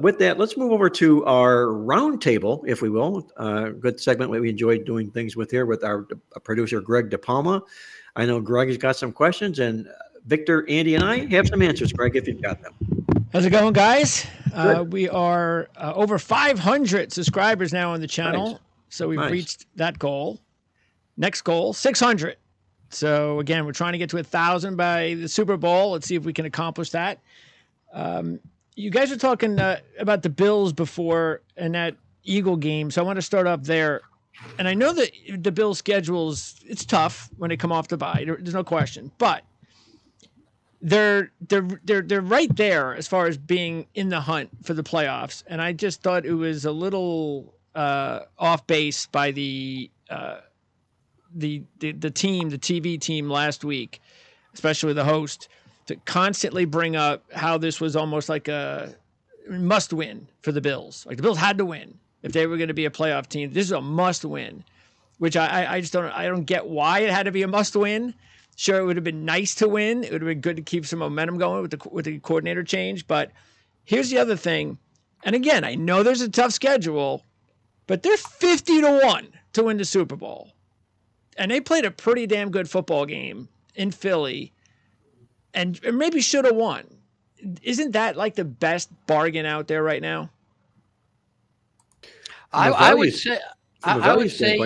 with that, let's move over to our roundtable, if we will. Good segment we enjoyed doing things with here with our producer, Greg DePalma. I know Greg has got some questions, and Victor, Andy, and I have some answers, Greg, if you've got them. How's it going, guys? Good. We are over 500 subscribers now on the channel. Nice. So we've Nice. reached that goal. Next goal, 600. So again, we're trying to get to 1,000 by the Super Bowl. Let's see if we can accomplish that. You guys were talking about the Bills before and that Eagle game. So I want to start up there. And I know that the Bills' schedules, it's tough when they come off the bye. There's no question. But they're right there as far as being in the hunt for the playoffs. And I just thought it was a little off base by the team, the TV team last week, especially the host, to constantly bring up how this was almost like a must win for the Bills. Like the Bills had to win if they were going to be a playoff team. This is a must win, which I just don't get why it had to be a must win. Sure, it would have been nice to win. It would have been good to keep some momentum going with the coordinator change. But here's the other thing. And again, I know there's a tough schedule, but they're 50-1 to win the Super Bowl. And they played a pretty damn good football game in Philly and maybe should have won. Isn't that like the best bargain out there right now? I would say.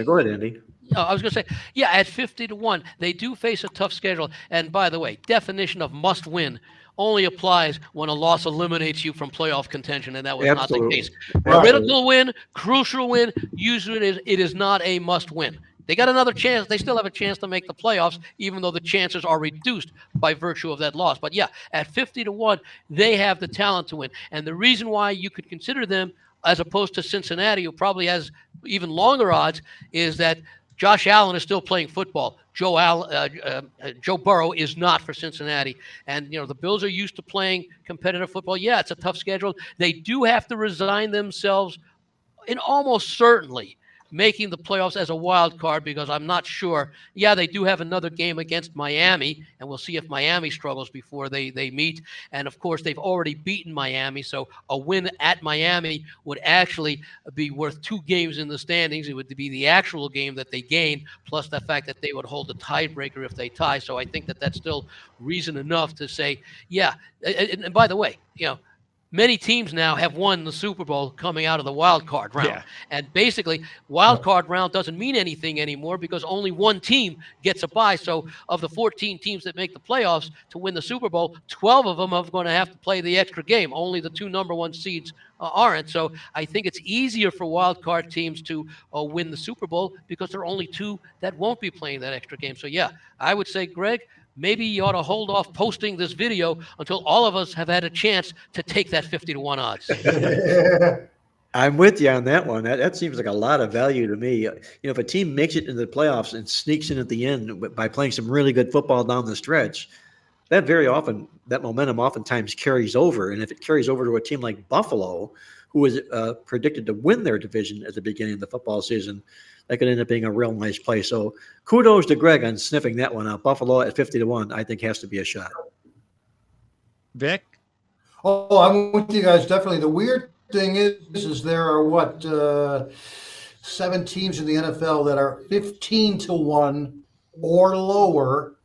Go ahead, Andy. I was going to say, yeah, at 50-1, they do face a tough schedule. And by the way, definition of must win only applies when a loss eliminates you from playoff contention, and that was not the case. Critical win, crucial win, usually it is not a must win. They got another chance. They still have a chance to make the playoffs, even though the chances are reduced by virtue of that loss. But yeah, at 50-1, they have the talent to win. And the reason why you could consider them, as opposed to Cincinnati, who probably has even longer odds, is that Josh Allen is still playing football. Joe Burrow is not for Cincinnati. And, the Bills are used to playing competitive football. Yeah, it's a tough schedule. They do have to resign themselves in almost certainly making the playoffs as a wild card, because I'm not sure. Yeah, they do have another game against Miami, and we'll see if Miami struggles before they meet. And, of course, they've already beaten Miami, so a win at Miami would actually be worth 2 games in the standings. It would be the actual game that they gain, plus the fact that they would hold a tiebreaker if they tie. So I think that that's still reason enough to say, yeah. And by the way, many teams now have won the Super Bowl coming out of the wild card round. Yeah. And basically, wild card round doesn't mean anything anymore because only one team gets a bye. So of the 14 teams that make the playoffs to win the Super Bowl, 12 of them are going to have to play the extra game. Only the 2 number 1 seeds aren't. So I think it's easier for wild card teams to win the Super Bowl because there are only 2 that won't be playing that extra game. So yeah, I would say, Greg, maybe you ought to hold off posting this video until all of us have had a chance to take that 50-1 odds. I'm with you on that one. That seems like a lot of value to me. If a team makes it into the playoffs and sneaks in at the end by playing some really good football down the stretch, that momentum oftentimes carries over. And if it carries over to a team like Buffalo, who is predicted to win their division at the beginning of the football season, that could end up being a real nice play. So kudos to Greg on sniffing that one out. Buffalo at 50-1, I think, has to be a shot. Vic? Oh, I'm with you guys, definitely. The weird thing is there are 7 teams in the NFL that are 15-1 or lower,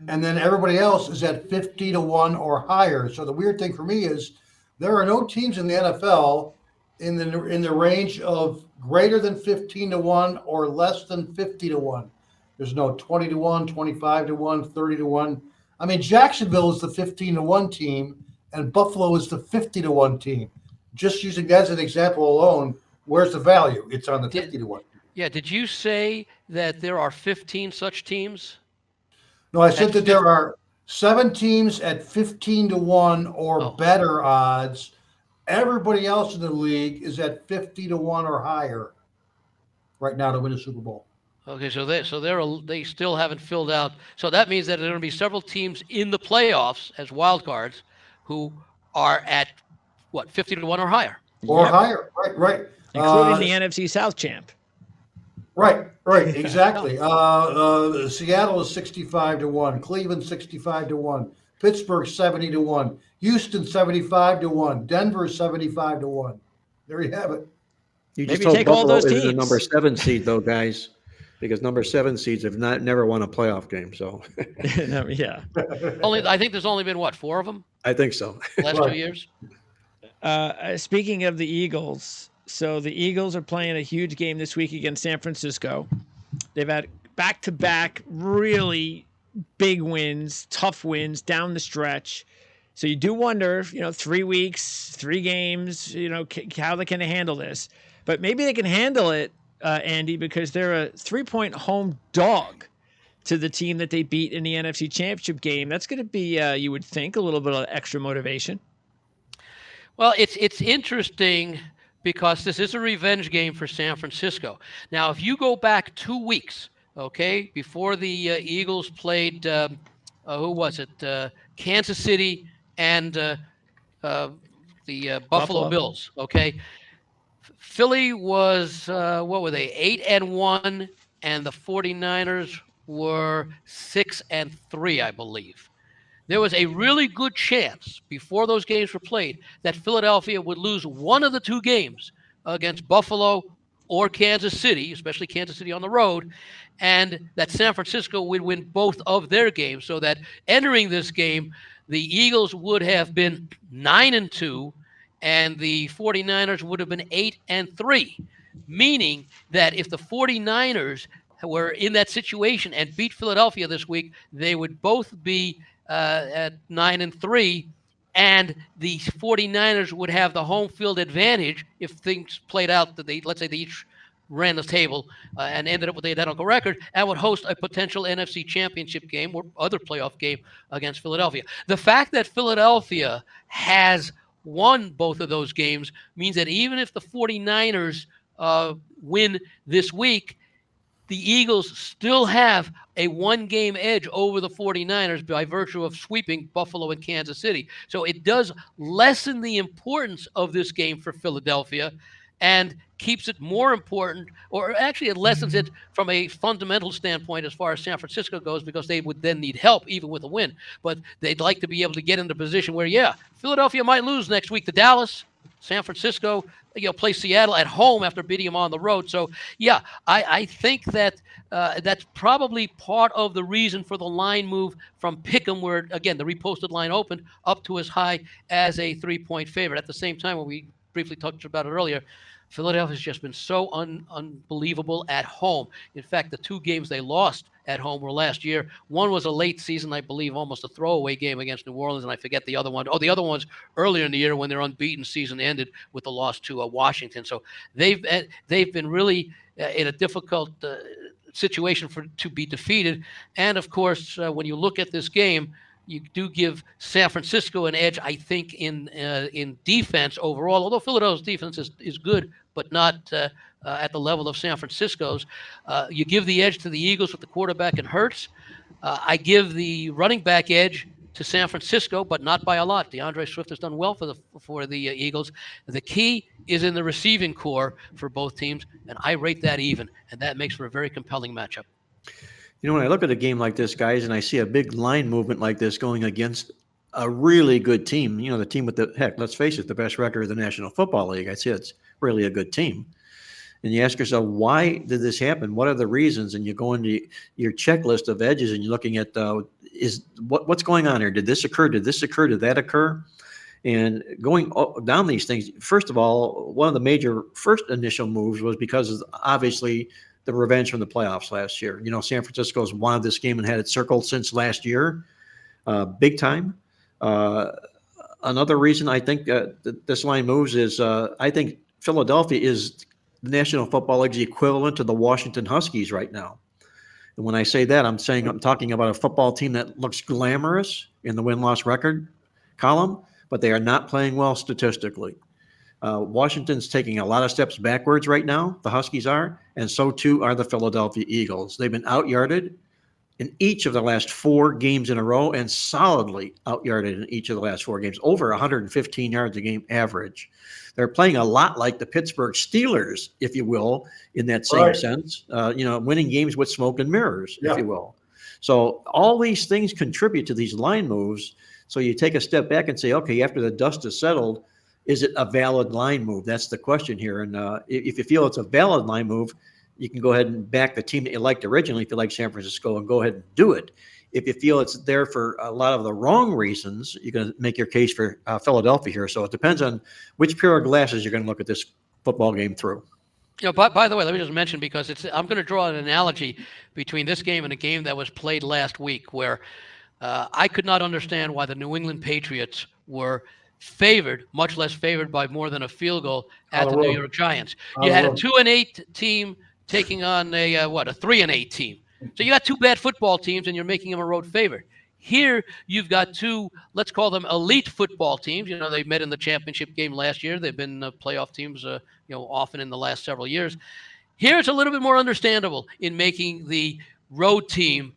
and then everybody else is at 50-1 or higher. So the weird thing for me is there are no teams in the NFL in the range of greater than 15-1 or less than 50-1. There's no 20-1, 25-1, 30-1. I mean, Jacksonville is the 15-1 team, and Buffalo is the 50-1 team. Just using that as an example alone, where's the value? It's on the 50-1. Yeah, did you say that there are 15 such teams? No, I said that there are 7 teams at 15-1 or better odds. Everybody else in the league is at 50-1 or higher right now to win a Super Bowl. Okay, so they still haven't filled out. So that means that there are going to be several teams in the playoffs as wild cards who are at 50-1 or higher. Or higher, right. Including the NFC South champ. Right, exactly. Seattle is 65-1, Cleveland 65-1, Pittsburgh 70-1. Houston 75-1. Denver 75-1. There you have it. You just Maybe hope take all Buffalo those is the teams. number 7 seed, though, guys, because number 7 seeds have never won a playoff game. So No, yeah. I think there's only been, what, 4 of them I think so. last Right. 2 years? Speaking of the Eagles, so the Eagles are playing a huge game this week against San Francisco. They've had back-to-back really big wins, tough wins down the stretch. So you do wonder, 3 weeks, 3 games, how they can handle this. But maybe they can handle it, Andy, because they're a 3-point home dog to the team that they beat in the NFC Championship game. That's going to be, you would think, a little bit of extra motivation. Well, it's interesting because this is a revenge game for San Francisco. Now, if you go back 2 weeks, okay, before the Eagles played, who was it? Kansas City and the Buffalo Bills, okay? Philly was, what were they, 8-1, and the 49ers were 6-3, I believe. There was a really good chance before those games were played that Philadelphia would lose one of the 2 games against Buffalo or Kansas City, especially Kansas City on the road, and that San Francisco would win both of their games, so that entering this game, the Eagles would have been 9-2 and the 49ers would have been 8-3, meaning that if the 49ers were in that situation and beat Philadelphia this week, they would both be at 9-3, and the 49ers would have the home field advantage if things played out that let's say they each ran the table and ended up with the identical record, and would host a potential NFC Championship game or other playoff game against Philadelphia. The fact that Philadelphia has won both of those games means that even if the 49ers win this week, the Eagles still have a 1-game edge over the 49ers by virtue of sweeping Buffalo and Kansas City. So it does lessen the importance of this game for Philadelphia and keeps it more important, or actually it lessens it from a fundamental standpoint as far as San Francisco goes, because they would then need help even with a win. But they'd like to be able to get into a position where, Philadelphia might lose next week to Dallas. San Francisco, play Seattle at home after beating them on the road. So, I think that that's probably part of the reason for the line move from Pick'em, where, again, the reposted line opened, up to as high as a 3-point favorite. At the same time, when we briefly talked about it earlier, Philadelphia's just been so unbelievable at home. In fact, the 2 games they lost at home were last year. One was a late season, I believe, almost a throwaway game against New Orleans, and I forget the other one. Oh, the other one was earlier in the year when their unbeaten season ended with the loss to Washington. So they've been really in a difficult situation to be defeated. And, of course, when you look at this game, you do give San Francisco an edge, I think, in defense overall. Although Philadelphia's defense is good, but not at the level of San Francisco's. You give the edge to the Eagles with the quarterback and Hurts. I give the running back edge to San Francisco, but not by a lot. DeAndre Swift has done well for the Eagles. The key is in the receiving core for both teams, and I rate that even, and that makes for a very compelling matchup. When I look at a game like this, guys, and I see a big line movement like this going against a really good team, the team with let's face it, the best record of the National Football League. I see it's really a good team. And you ask yourself, why did this happen? What are the reasons? And you go into your checklist of edges and you're looking at what's going on here? Did this occur? Did this occur? Did that occur? And going down these things, first of all, one of the major first initial moves was because of, obviously, the revenge from the playoffs last year. San Francisco's wanted this game and had it circled since last year, big time. Another reason I think this line moves is I think Philadelphia is the National Football League's equivalent to the Washington Huskies right now. And when I say that, I'm talking about a football team that looks glamorous in the win-loss record column, but they are not playing well statistically. Washington's taking a lot of steps backwards right now, the Huskies are, and so too are the Philadelphia Eagles. They've been out-yarded in each of the last 4 games in a row and solidly out-yarded in each of the last 4 games, over 115 yards a game average. They're playing a lot like the Pittsburgh Steelers, if you will, in that same sense, winning games with smoke and mirrors, if you will. So all these things contribute to these line moves So you take a step back and say, okay, after the dust is settled, is it a valid line move? That's the question here. And if you feel it's a valid line move, you can go ahead and back the team that you liked originally if you like San Francisco and go ahead and do it. If you feel it's there for a lot of the wrong reasons, you're going to make your case for Philadelphia here. So it depends on which pair of glasses you're going to look at this football game through. By the way, let me just mention, because I'm going to draw an analogy between this game and a game that was played last week where I could not understand why the New England Patriots were favored, much less favored by more than a field goal at the New York Giants. You had a 2-8 team taking on a 3-8 team. So you got two bad football teams and you're making them a road favorite. Here you've got two, let's call them elite football teams. They met in the championship game last year. They've been playoff teams, often in the last several years. Here it's a little bit more understandable in making the road team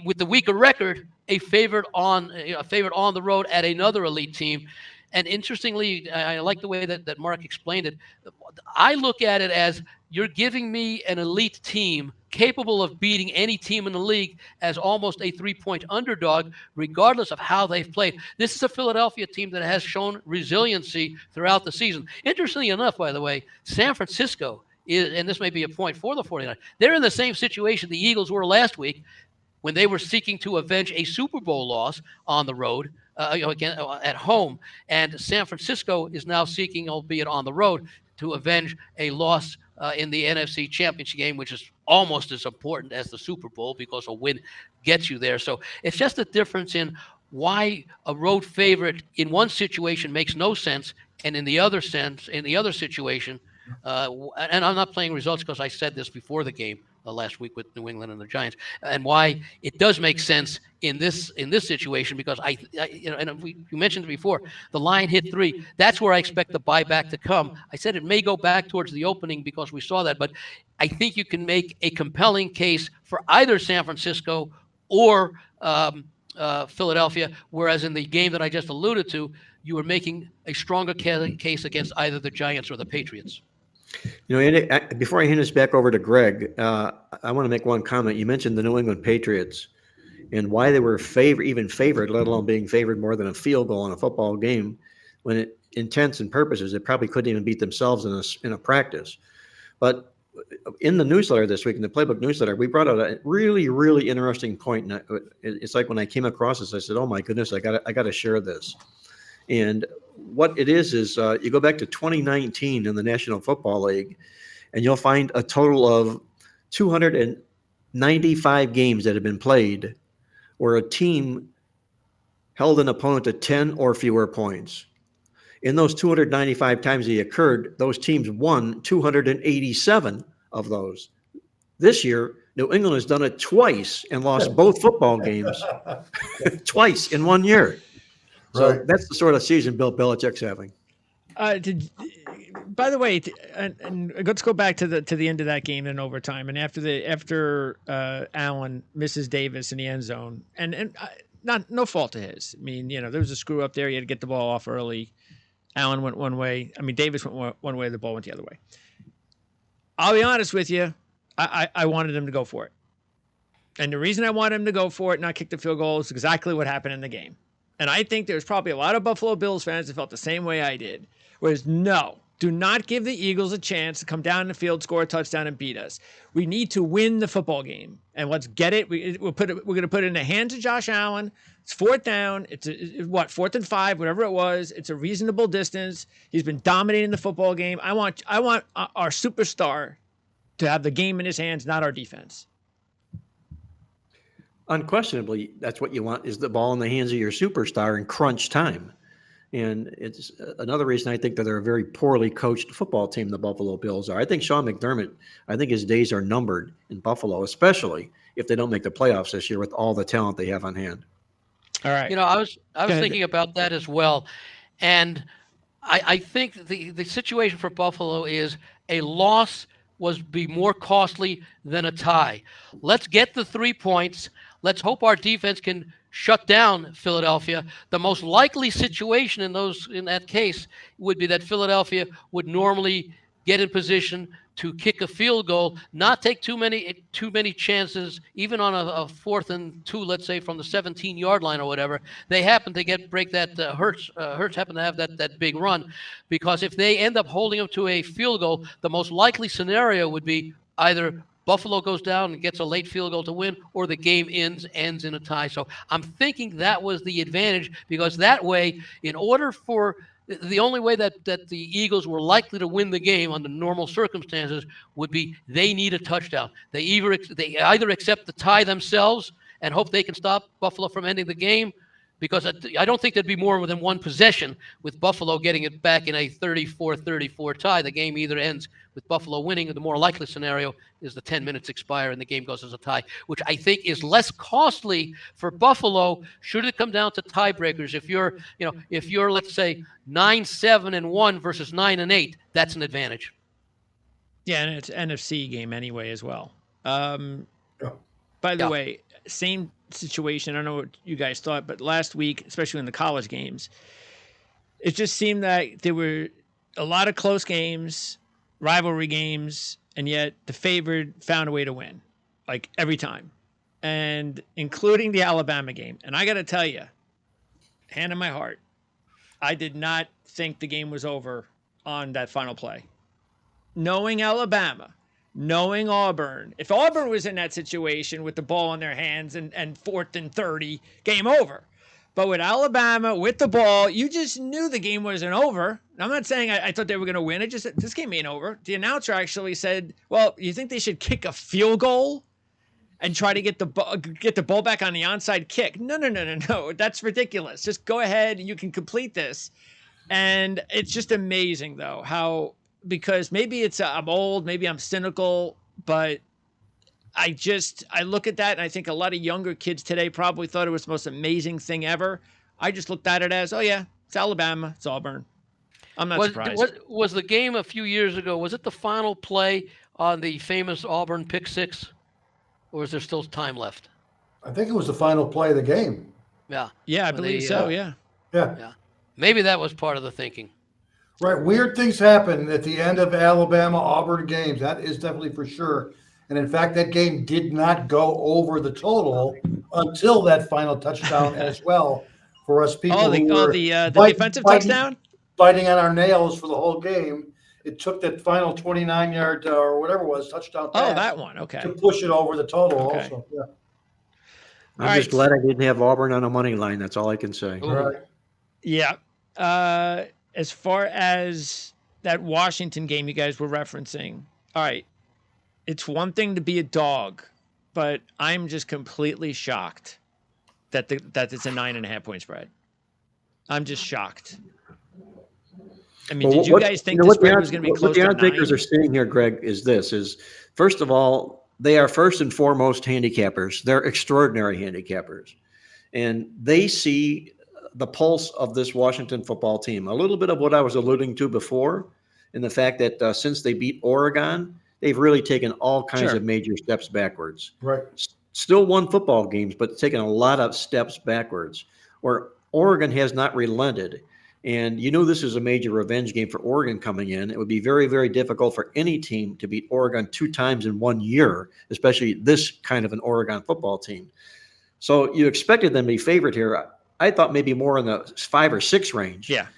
with the weaker record a favorite on the road at another elite team. And interestingly, I like the way that Marc explained it. I look at it as you're giving me an elite team capable of beating any team in the league as almost a 3-point underdog, regardless of how they've played. This is a Philadelphia team that has shown resiliency throughout the season. Interestingly enough, by the way, San Francisco is, and this may be a point for the 49ers, they're in the same situation the Eagles were last week when they were seeking to avenge a Super Bowl loss on the road, again at home. And San Francisco is now seeking, albeit on the road, to avenge a loss in the NFC Championship game, which is almost as important as the Super Bowl because a win gets you there. So it's just a difference in why a road favorite in one situation makes no sense, and in the other situation, and I'm not playing results because I said this before the game last week with New England and the Giants, and why it does make sense in this situation, because you mentioned it before, the line hit 3. That's where I expect the buyback to come. I said it may go back towards the opening because we saw that, but I think you can make a compelling case for either San Francisco or Philadelphia, whereas in the game that I just alluded to, you were making a stronger case against either the Giants or the Patriots. Andy, before I hand this back over to Greg, I want to make one comment. You mentioned the New England Patriots and why they were even favored, let alone being favored more than a field goal in a football game. When intents and purposes, they probably couldn't even beat themselves in a practice. But in the newsletter this week, in the Playbook newsletter, we brought out a really, really interesting point. And it's like when I came across this, I said, "Oh my goodness, I got to share this." And what it is you go back to 2019 in the National Football League, and you'll find a total of 295 games that have been played where a team held an opponent to 10 or fewer points. In those 295 times they occurred, those teams won 287 of those. This year, New England has done it twice and lost both football games twice in 1 year. So Right. That's the sort of season Bill Belichick's having. By the way, and let's go back to the end of that game in overtime, and after Allen misses Davis in the end zone, and no fault of his. I mean, there was a screw up there. He had to get the ball off early. Allen went one way. I mean, Davis went one way. The ball went the other way. I'll be honest with you. I wanted him to go for it, and the reason I wanted him to go for it, not kick the field goal, is exactly what happened in the game. And I think there's probably a lot of Buffalo Bills fans that felt the same way I did. Whereas, no, do not give the Eagles a chance to come down the field, score a touchdown, and beat us. We need to win the football game. And let's get it. We're going to put it in the hands of Josh Allen. It's 4th down. It's 4th and 5, whatever it was. It's a reasonable distance. He's been dominating the football game. I want our superstar to have the game in his hands, not our defense. Unquestionably, that's what you want, is the ball in the hands of your superstar in crunch time. And it's another reason I think that they're a very poorly coached football team, the Buffalo Bills are. I think Sean McDermott, his days are numbered in Buffalo, especially if they don't make the playoffs this year with all the talent they have on hand. All right. I was thinking about that as well. And I think the situation for Buffalo is a loss would be more costly than a tie. Let's get the 3 points. Let's hope our defense can shut down Philadelphia. The most likely situation in that case would be that Philadelphia would normally get in position to kick a field goal, not take too many chances, even on a 4th and 2, let's say from the 17-yard line or whatever. They happen to break that. Hurts happen to have that big run, because if they end up holding them to a field goal, the most likely scenario would be either Buffalo goes down and gets a late field goal to win, or the game ends in a tie. So I'm thinking that was the advantage, because that way, in order for the only way that the Eagles were likely to win the game under normal circumstances would be they need a touchdown. They either accept the tie themselves and hope they can stop Buffalo from ending the game, because I don't think there'd be more than one possession with Buffalo getting it back in a 34-34 tie. The game either ends with Buffalo winning, or the more likely scenario is the 10 minutes expire and the game goes as a tie, which I think is less costly for Buffalo should it come down to tiebreakers. If you're let's say 9-7-1 versus 9-8, that's an advantage. Yeah, and it's an NFC game anyway as well. By the way, same situation. I don't know what you guys thought, but last week, especially in the college games, it just seemed that there were a lot of close games, rivalry games, and yet the favored found a way to win, like every time, and including the Alabama game. And I got to tell you, hand on my heart, I did not think the game was over on that final play. Knowing Alabama, knowing Auburn, if Auburn was in that situation with the ball in their hands and 4th and 30, game over. But with Alabama, with the ball, you just knew the game wasn't over. I'm not saying I thought they were going to win. It just, this game ain't over. The announcer actually said, well, you think they should kick a field goal and try to get the ball back on the onside kick? No. That's ridiculous. Just go ahead and you can complete this. And it's just amazing, though, how, because maybe I'm old, maybe I'm cynical, but I look at that and I think a lot of younger kids today probably thought it was the most amazing thing ever. I just looked at it as, oh yeah, it's Alabama, it's Auburn. I'm not surprised. Was the game a few years ago, was it the final play on the famous Auburn pick six? Or is there still time left? I think it was the final play of the game. Yeah. Yeah, I believe so, yeah. Yeah. Maybe that was part of the thinking. Right. Weird things happen at the end of Alabama-Auburn games. That is definitely for sure. And in fact, that game did not go over the total until that final touchdown as well for us people. The defensive touchdown? Biting on our nails for the whole game. It took that final 29-yard or whatever it was, touchdown pass. Oh, that one. Okay. To push it over the total also. Yeah. I'm just glad I didn't have Auburn on a money line. That's all I can say. All right. Yeah. As far as that Washington game you guys were referencing, all right, it's one thing to be a dog, but I'm just completely shocked that it's a 9.5 point spread. I'm just shocked. I mean, did you guys think the spread was going to be close to 9? What the odds makers are saying here, Greg, is first of all, they are first and foremost handicappers. They're extraordinary handicappers. And they see the pulse of this Washington football team. A little bit of what I was alluding to before, in the fact that since they beat Oregon, they've really taken all kinds of major steps backwards. Right. Still won football games, but taken a lot of steps backwards. Where Oregon has not relented. And you know this is a major revenge game for Oregon coming in. It would be very, very difficult for any team to beat Oregon 2 times in 1 year, especially this kind of an Oregon football team. So you expected them to be favored here. I thought maybe more in the 5 or 6 range. Yeah.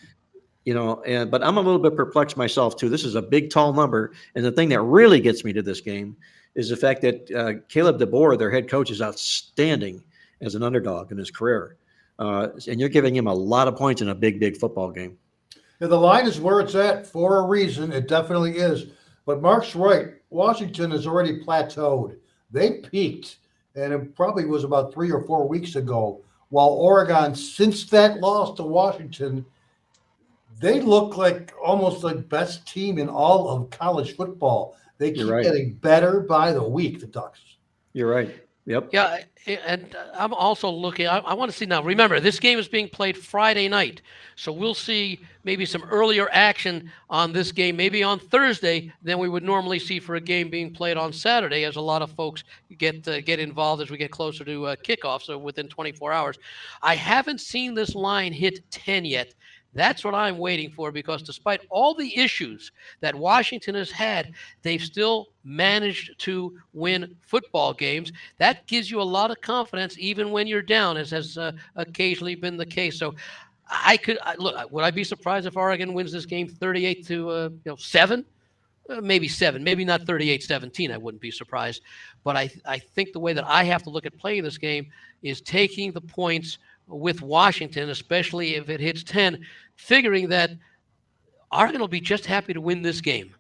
But I'm a little bit perplexed myself too. This is a big, tall number. And the thing that really gets me to this game is the fact that Caleb DeBoer, their head coach, is outstanding as an underdog in his career. And you're giving him a lot of points in a big, big football game. Yeah, the line is where it's at for a reason. It definitely is. But Marc's right. Washington has already plateaued. They peaked, and it probably was about 3 or 4 weeks ago. While Oregon, since that loss to Washington, they look like almost the best team in all of college football. They keep getting better by the week, the Ducks. You're right. Yep. Yeah, and I'm also looking. I want to see now. Remember, this game is being played Friday night, so we'll see maybe some earlier action on this game, maybe on Thursday, than we would normally see for a game being played on Saturday, as a lot of folks get involved as we get closer to kickoff. So within 24 hours, I haven't seen this line hit 10 yet. That's what I'm waiting for, because despite all the issues that Washington has had, they've still managed to win football games. That gives you a lot of confidence even when you're down, as has occasionally been the case. So look, would I be surprised if Oregon wins this game 38 to 7? Maybe 7, maybe not 38-17. I wouldn't be surprised. But I think the way that I have to look at playing this game is taking the points with Washington, especially if it hits 10, figuring that Oregon will be just happy to win this game.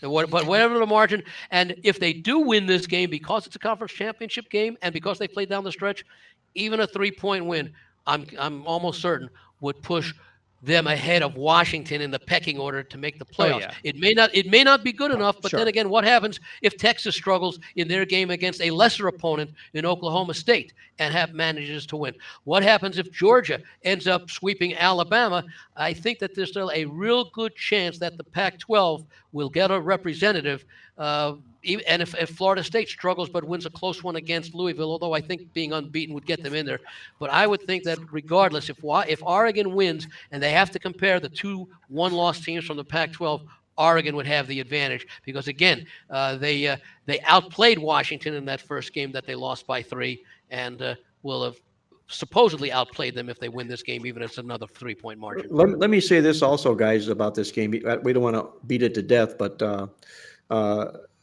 But whatever the margin, and if they do win this game because it's a conference championship game and because they played down the stretch, even a 3-point win, I'm almost certain would push them ahead of Washington in the pecking order to make the playoffs. Oh, yeah. It may not be good enough, but Sure. then again, what happens if Texas struggles in their game against a lesser opponent in Oklahoma State and manages to win? What happens if Georgia ends up sweeping Alabama? I think that there's still a real good chance that the Pac-12 will get a representative. And if Florida State struggles but wins a close one against Louisville, although I think being unbeaten would get them in there, but I would think that regardless, if Oregon wins and they have to compare the two one-loss teams from the Pac-12, Oregon would have the advantage because, again, they outplayed Washington in that first game that they lost by 3, and will have supposedly outplayed them if they win this game, even if it's another 3-point margin. Let me say this also, guys, about this game. We don't want to beat it to death, but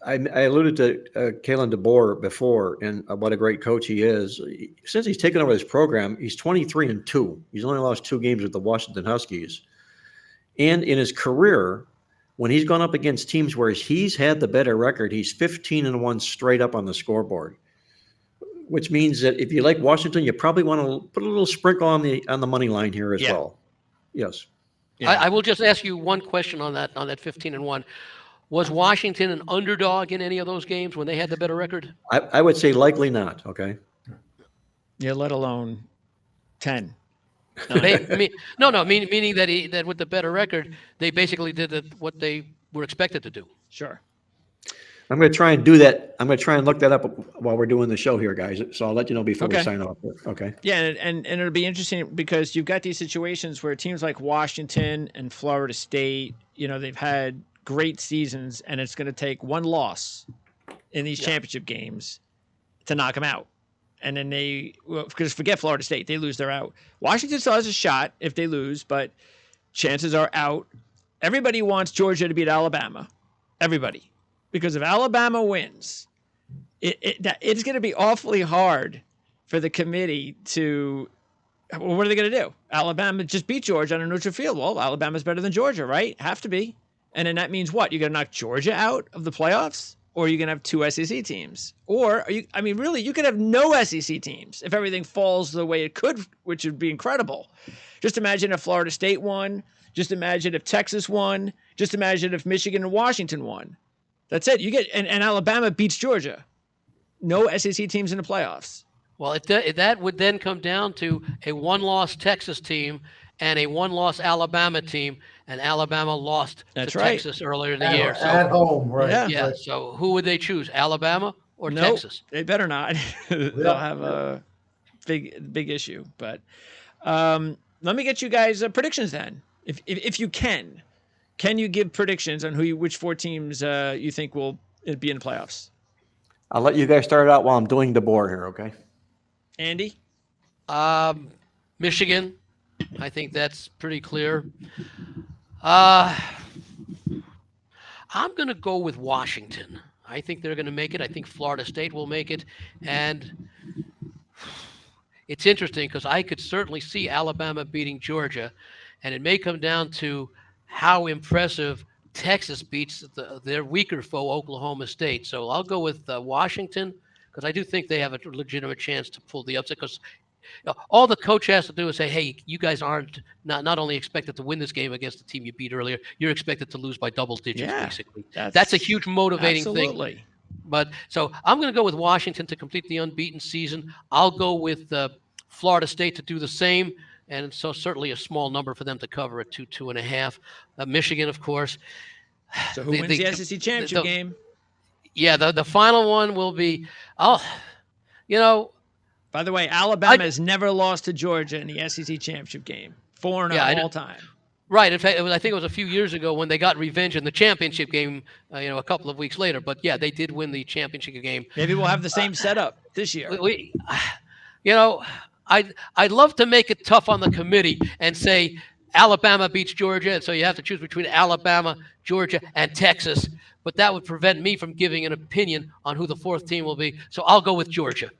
I alluded to Kalen DeBoer before and what a great coach he is. Since he's taken over this program, he's 23-2. He's only lost 2 games with the Washington Huskies. And in his career, when he's gone up against teams where he's had the better record, he's 15-1 straight up on the scoreboard. Which means that if you like Washington, you probably want to put a little sprinkle on the money line here as well. Yes. Yeah. I will just ask you one question on that 15-1. Was Washington an underdog in any of those games when they had the better record? I would say likely not. Okay. Yeah, let alone 10. Meaning that with the better record, they basically did what they were expected to do. Sure. I'm going to try and do that. I'm going to try and look that up while we're doing the show here, guys. So I'll let you know before we sign off. Okay. Yeah, and it'll be interesting because you've got these situations where teams like Washington and Florida State, they've had great seasons, and it's going to take one loss in these championship games to knock them out. And then because forget Florida State, they lose, they're out. Washington still has a shot if they lose, but chances are out. Everybody wants Georgia to beat Alabama. Everybody. Because if Alabama wins, it's going to be awfully hard for the committee to. Well, what are they going to do? Alabama just beat Georgia on a neutral field. Well, Alabama's better than Georgia, right? Have to be. And then that means what? You're going to knock Georgia out of the playoffs? Or are you going to have 2 SEC teams? Or really, you could have no SEC teams if everything falls the way it could, which would be incredible. Just imagine if Florida State won. Just imagine if Texas won. Just imagine if Michigan and Washington won. That's it. You get and Alabama beats Georgia. No SEC teams in the playoffs. Well, that would then come down to a 1-loss Texas team and a 1-loss Alabama team, and Alabama lost to Texas earlier in the year. So, at home, right? Yeah. Right. So who would they choose, Alabama or Texas? They better not. They'll have a big issue. But let me get you guys predictions then, if you can. Can you give predictions on which 4 teams you think will be in the playoffs? I'll let you guys start out while I'm doing the board here, okay? Andy? Michigan. I think that's pretty clear. I'm going to go with Washington. I think they're going to make it. I think Florida State will make it. And it's interesting because I could certainly see Alabama beating Georgia. And it may come down to how impressive Texas beats their weaker foe, Oklahoma State. So I'll go with Washington because I do think they have a legitimate chance to pull the upset because all the coach has to do is say, hey, you guys aren't not only expected to win this game against the team you beat earlier, you're expected to lose by double digits, basically. That's a huge motivating thing. But so I'm going to go with Washington to complete the unbeaten season. I'll go with Florida State to do the same. And so certainly a small number for them to cover at 2.5. Michigan, of course. So who wins the SEC championship game? Yeah, the final one will be, by the way, Alabama has never lost to Georgia in the SEC championship game. 4-0 all time. Right. In fact, I think it was a few years ago when they got revenge in the championship game, a couple of weeks later. But, yeah, they did win the championship game. Maybe we'll have the same setup this year. I'd love to make it tough on the committee and say Alabama beats Georgia, and so you have to choose between Alabama, Georgia, and Texas. But that would prevent me from giving an opinion on who the fourth team will be. So I'll go with Georgia.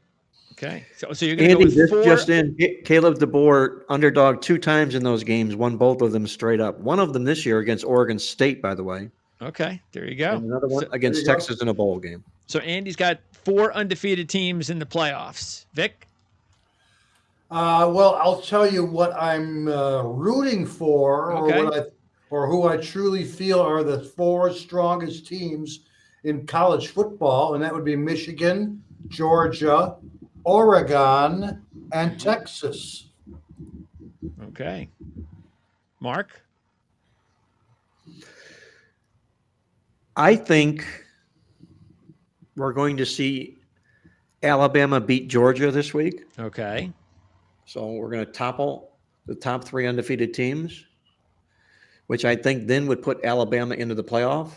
Okay. So you're going to go with four? Just in, Caleb DeBoer, underdog 2 times in those games, won both of them straight up. One of them this year against Oregon State, by the way. Okay. There you go. And another one against Texas in a bowl game. So Andy's got 4 undefeated teams in the playoffs. Vic? Well, I'll tell you what I'm rooting for, or who I truly feel are the 4 strongest teams in college football, and that would be Michigan, Georgia, Oregon, and Texas. Okay. Mark? I think we're going to see Alabama beat Georgia this week. Okay. So we're going to topple the top 3 undefeated teams, which I think then would put Alabama into the playoff.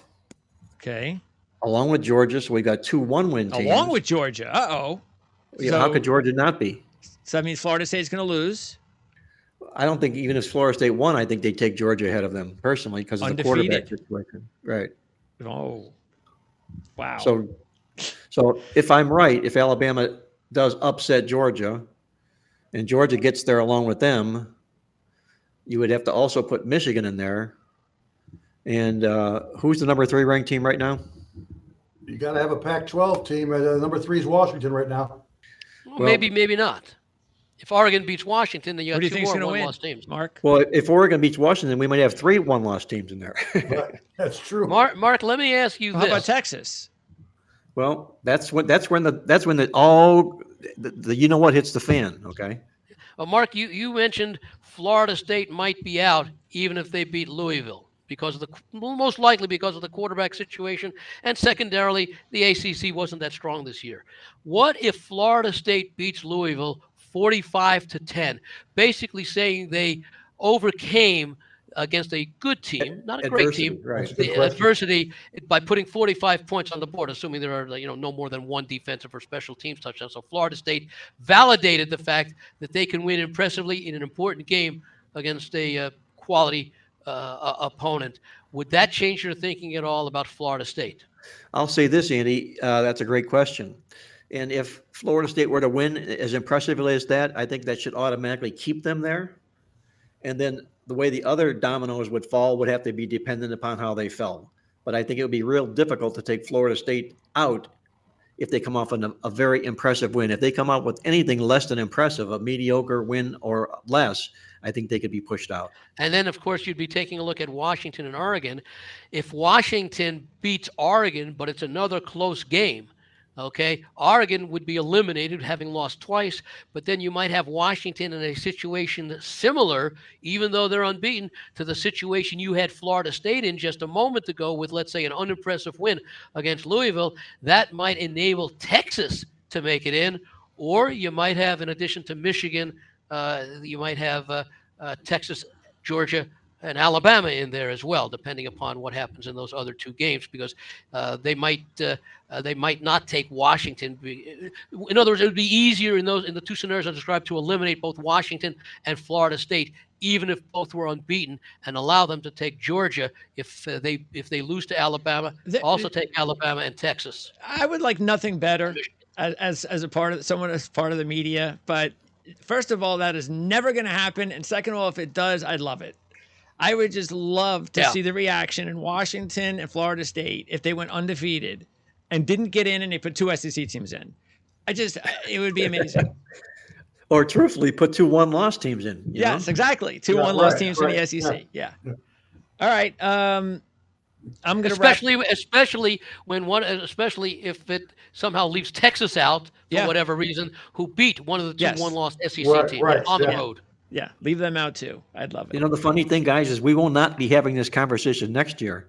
Okay. Along with Georgia, so we got 2 one-win teams. Along with Georgia. Uh-oh. Yeah, so, how could Georgia not be? So that means Florida State's going to lose. I don't think even if Florida State won, I think they'd take Georgia ahead of them personally because of the quarterback situation. Right. Oh, wow. So if I'm right, if Alabama does upset Georgia and Georgia gets there along with them, you would have to also put Michigan in there. And who's the number 3 ranked team right now? You got to have a Pac-12 team. Number 3 is Washington right now. Well, maybe not. If Oregon beats Washington, then you have 2 more one-loss teams. Mark? Well, if Oregon beats Washington, we might have 3 one-loss teams in there. Right. That's true. Mark, let me ask you this. How about Texas? Well, that's when all the you know what hits the fan. Okay. Well, Mark, you mentioned Florida State might be out even if they beat Louisville most likely because of the quarterback situation, and secondarily, the ACC wasn't that strong this year. What if Florida State beats Louisville 45-10, basically saying they overcame against a good team, not a great team, right. the adversity by putting 45 points on the board, assuming there are no more than 1 defensive or special teams touchdown. So Florida State validated the fact that they can win impressively in an important game against a quality opponent. Would that change your thinking at all about Florida State? I'll say this, Andy. That's a great question. And if Florida State were to win as impressively as that, I think that should automatically keep them there. And then the way the other dominoes would fall would have to be dependent upon how they fell. But I think it would be real difficult to take Florida State out if they come off a very impressive win. If they come out with anything less than impressive, a mediocre win or less, I think they could be pushed out. And then, of course, you'd be taking a look at Washington and Oregon. If Washington beats Oregon, but it's another close game, okay, Oregon would be eliminated having lost twice, but then you might have Washington in a situation similar, even though they're unbeaten, to the situation you had Florida State in just a moment ago with, let's say, an unimpressive win against Louisville. That might enable Texas to make it in, or you might have, in addition to Michigan, you might have Texas, Georgia, and Alabama in there as well, depending upon what happens in those other 2 games, because they might not take Washington. In other words, it would be easier in the 2 scenarios I described to eliminate both Washington and Florida State, even if both were unbeaten, and allow them to take Georgia if they lose to Alabama. Also take Alabama and Texas. I would like nothing better as a part of someone as part of the media, but first of all, that is never going to happen, and second of all, if it does, I'd love it. I would just love to see the reaction in Washington and Florida State if they went undefeated and didn't get in and they put 2 SEC teams in. It would be amazing. Or truthfully, put 2 one-loss teams in. Yes, exactly. 2 one-loss teams in the SEC. Yeah. All right. I'm going to especially if it somehow leaves Texas out for whatever reason, who beat one of the 2 one-loss SEC teams on the road. Yeah, leave them out too. I'd love it. The funny thing, guys, is we will not be having this conversation next year.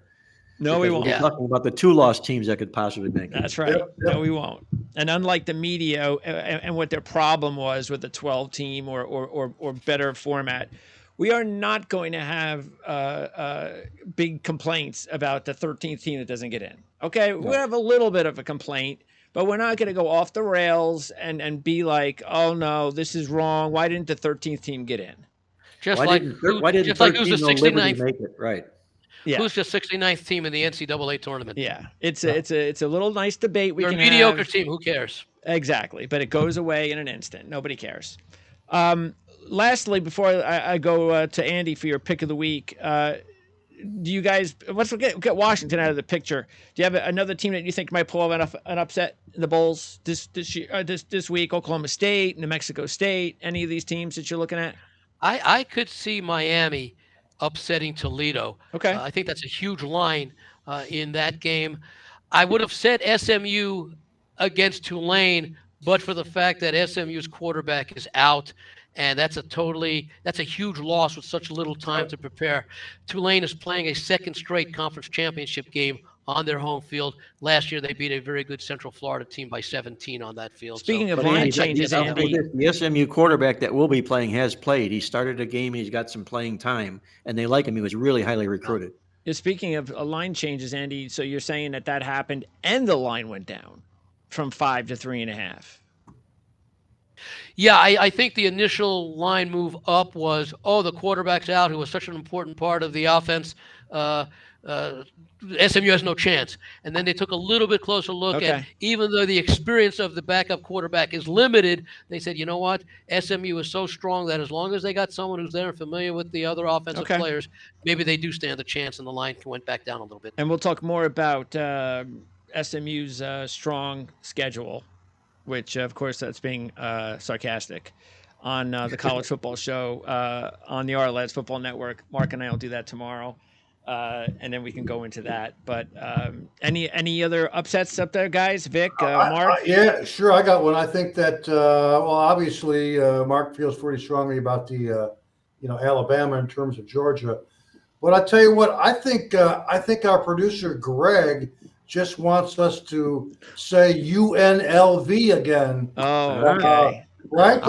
No, we won't. We're talking about the 2 lost teams that could possibly make it. That's right. Yep. No, we won't. And unlike the media and what their problem was with the 12 team or better format, we are not going to have big complaints about the 13th team that doesn't get in. Okay, we have a little bit of a complaint, but we're not going to go off the rails and be like, oh no, this is wrong. Why didn't the 13th team get in? Just Why like didn't who's the 13 Liberty 69th? make it? Right. Yeah. Who's the 69th team in the NCAA tournament? Yeah, it's a little nice debate we You're can a mediocre have. team. Who cares? Exactly, but it goes away in an instant. Nobody cares. Lastly, before I go to Andy for your pick of the week, do you guys? Let's get Washington out of the picture. Do you have another team that you think might pull off an upset in the bowls this week? Oklahoma State, New Mexico State, any of these teams that you're looking at? I could see Miami upsetting Toledo. Okay. I think that's a huge line in that game. I would have said SMU against Tulane, but for the fact that SMU's quarterback is out, and that's a huge loss with such little time to prepare. Tulane is playing a second straight conference championship game on their home field. Last year, they beat a very good Central Florida team by 17 on that field. Speaking of But line Andy, changes, I'll say Andy. this, the SMU quarterback that will be playing has played. He started a game. He's got some playing time, and they like him. He was really highly recruited. Speaking of line changes, Andy, so you're saying that happened and the line went down from 5 to 3.5. Yeah, I think the initial line move up was, the quarterback's out, who was such an important part of the offense. SMU has no chance. And then they took a little bit closer look at, even though the experience of the backup quarterback is limited, they said, you know what? SMU is so strong that as long as they got someone who's there and familiar with the other offensive players, maybe they do stand a chance, and the line went back down a little bit. And we'll talk more about SMU's strong schedule, which, of course, that's being sarcastic, on the College Football Show on the RLS Football Network. Mark and I will do that tomorrow, and then we can go into that. But any other upsets up there, guys? Vic, Mark? Yeah, sure. I got one. I think that, obviously, Mark feels pretty strongly about the, Alabama in terms of Georgia. But I tell you what, I think our producer, Greg, just wants us to say UNLV again. Oh, okay. Right?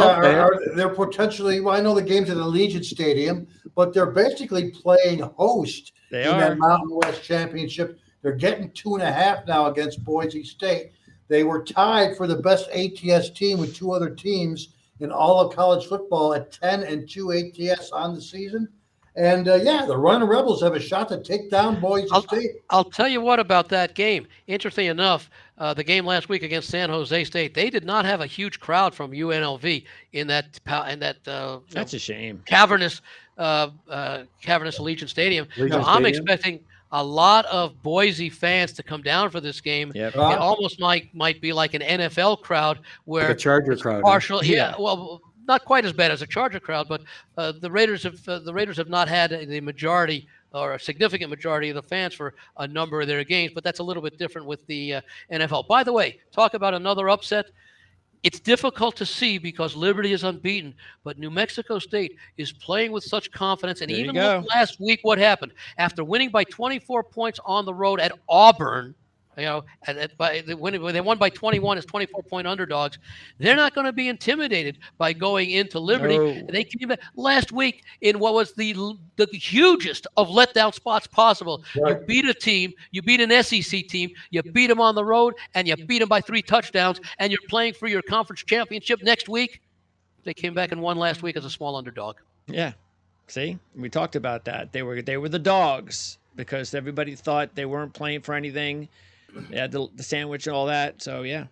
They're potentially, I know the game's at Allegiant Stadium, but they're basically playing host that Mountain West Championship. They're getting 2.5 now against Boise State. They were tied for the best ATS team with two other teams in all of college football at 10-2 ATS on the season. And, the Running Rebels have a shot to take down Boise State. I'll tell you what about that game. Interesting enough, the game last week against San Jose State, they did not have a huge crowd from UNLV in that. That's a shame. Cavernous Allegiant Stadium. I'm expecting a lot of Boise fans to come down for this game. Yep. It almost might be like an NFL crowd where like a Charger crowd. Partial, well. Not quite as bad as a Charger crowd, but the Raiders have not had the majority or a significant majority of the fans for a number of their games. But that's a little bit different with the NFL. By the way, talk about another upset. It's difficult to see because Liberty is unbeaten, but New Mexico State is playing with such confidence. And even look last week, what happened after winning by 24 points on the road at Auburn. They won by 21 as 24-point underdogs. They're not going to be intimidated by going into Liberty. No. They came back last week in what was the hugest of letdown spots possible. Right. You beat a team, you beat an SEC team, you beat them on the road, and you beat them by 3 touchdowns, and you're playing for your conference championship next week. They came back and won last week as a small underdog. Yeah. See, we talked about that. They were the dogs because everybody thought they weren't playing for anything. They had the sandwich and all that. So, yeah.